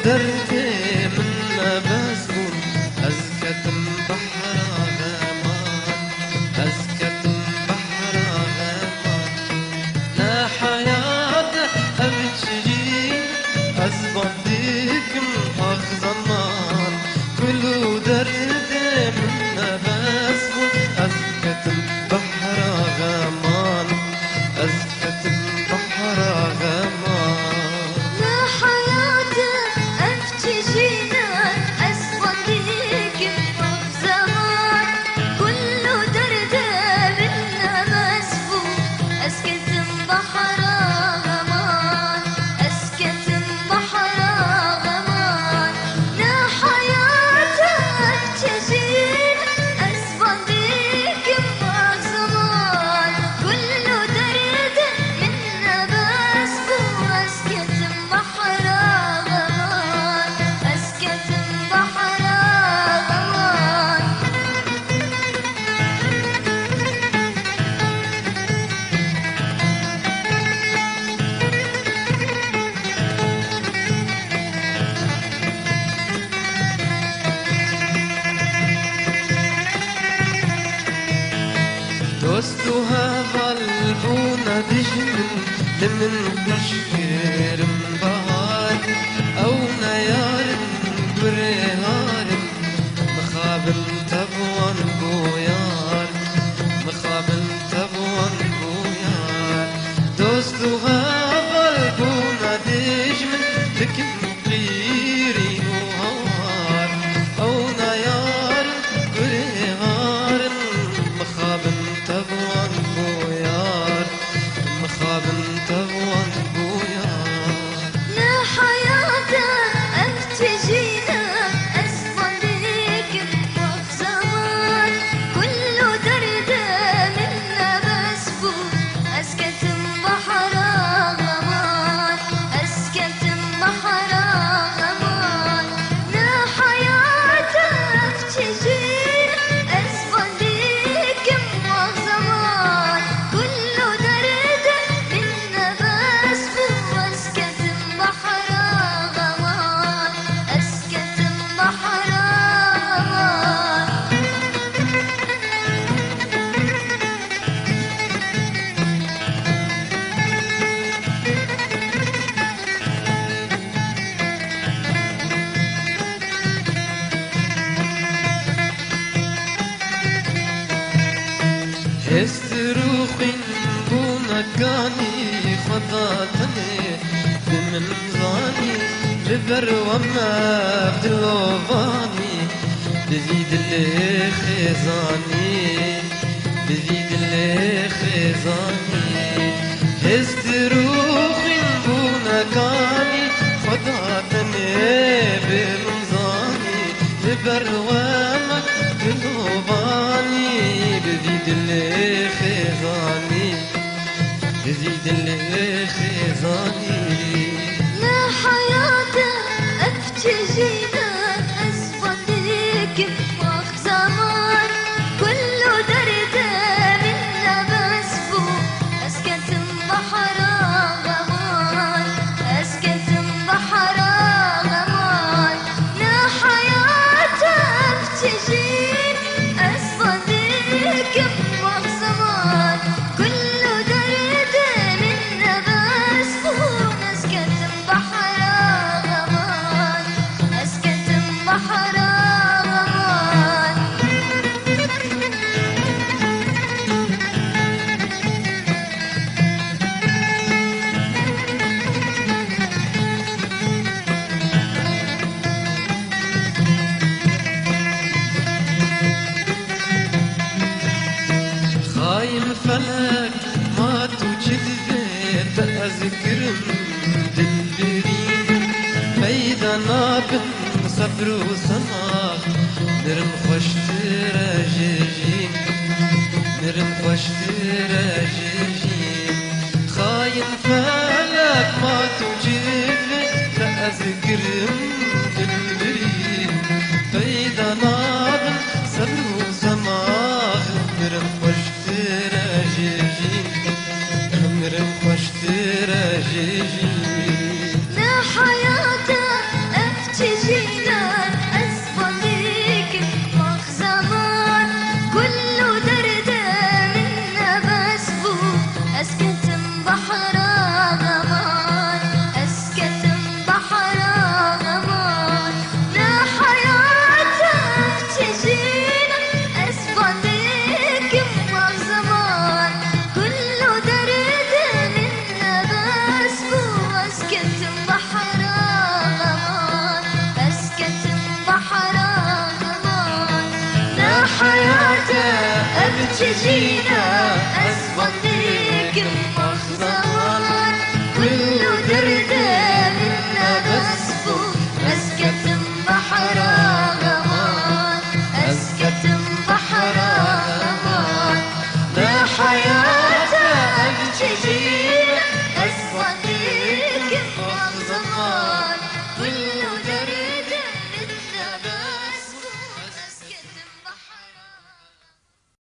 دردي منا بسكون أزكت بحر غمان أزكت بحر غمان لا حياة أبتجي أزبطيك محق زمان كل دردي منا بسكون أزكت بحر غمان أزكت بحر غمان دوستها ظلبونا دجمن لمن بشكر مبهار أو نيار برهار مخابن تبوان بويار مخابن تبوان بويار دوستها ظلبونا دجمن لكن غيري وهار أو نيار برهار مخابن تبوان بويار مخابن تبوان بويار لا حياة أبتجينا أسفن بك وفي زمان كل درد منا بسبو أسكت بحر غمان أسكت بحر غمان لا حياة أبتجينا أسفن بك وفي زمان كل درد منا بسبو أسكت بحر غمان أسكت بحر غمان هستروخين بونكاني خضاتني بمن ظاني لبر وما بدلوفاني بزيد اللي خزاني بزيد اللي خزاني هستروخين بونكاني خضاتني بمن ظاني لبر وما بدلوفاني بزيد اللي خزاني بزيد اللي خزاني لا حياة أبتجينا أسفن بك وفي زمان كل درد منا بسبو أسكت بحر غمان أسكت بحر غمان لا حياة أبتجينا أسفن بك وفي زمان كل درد منا بسبو أسكت بحر غمان أسكت بحر غمان خايم فلك ما توجد أذكر دلبرين ميدا نابن صبر وسماح نرم خوش تراجيجين نرم خوش تراجيجين خايم فلك ما توجد أذكر دلبرين ميدا نابن صبر وسماح نرم خوش تراجيجين نرم خوش تراجيجين لا حياة تجينا أسفندك مخزمان كل درد منا مسفو أسكت بحر غمان أسكت بحر غمان لا حياة أن تجينا أسفندك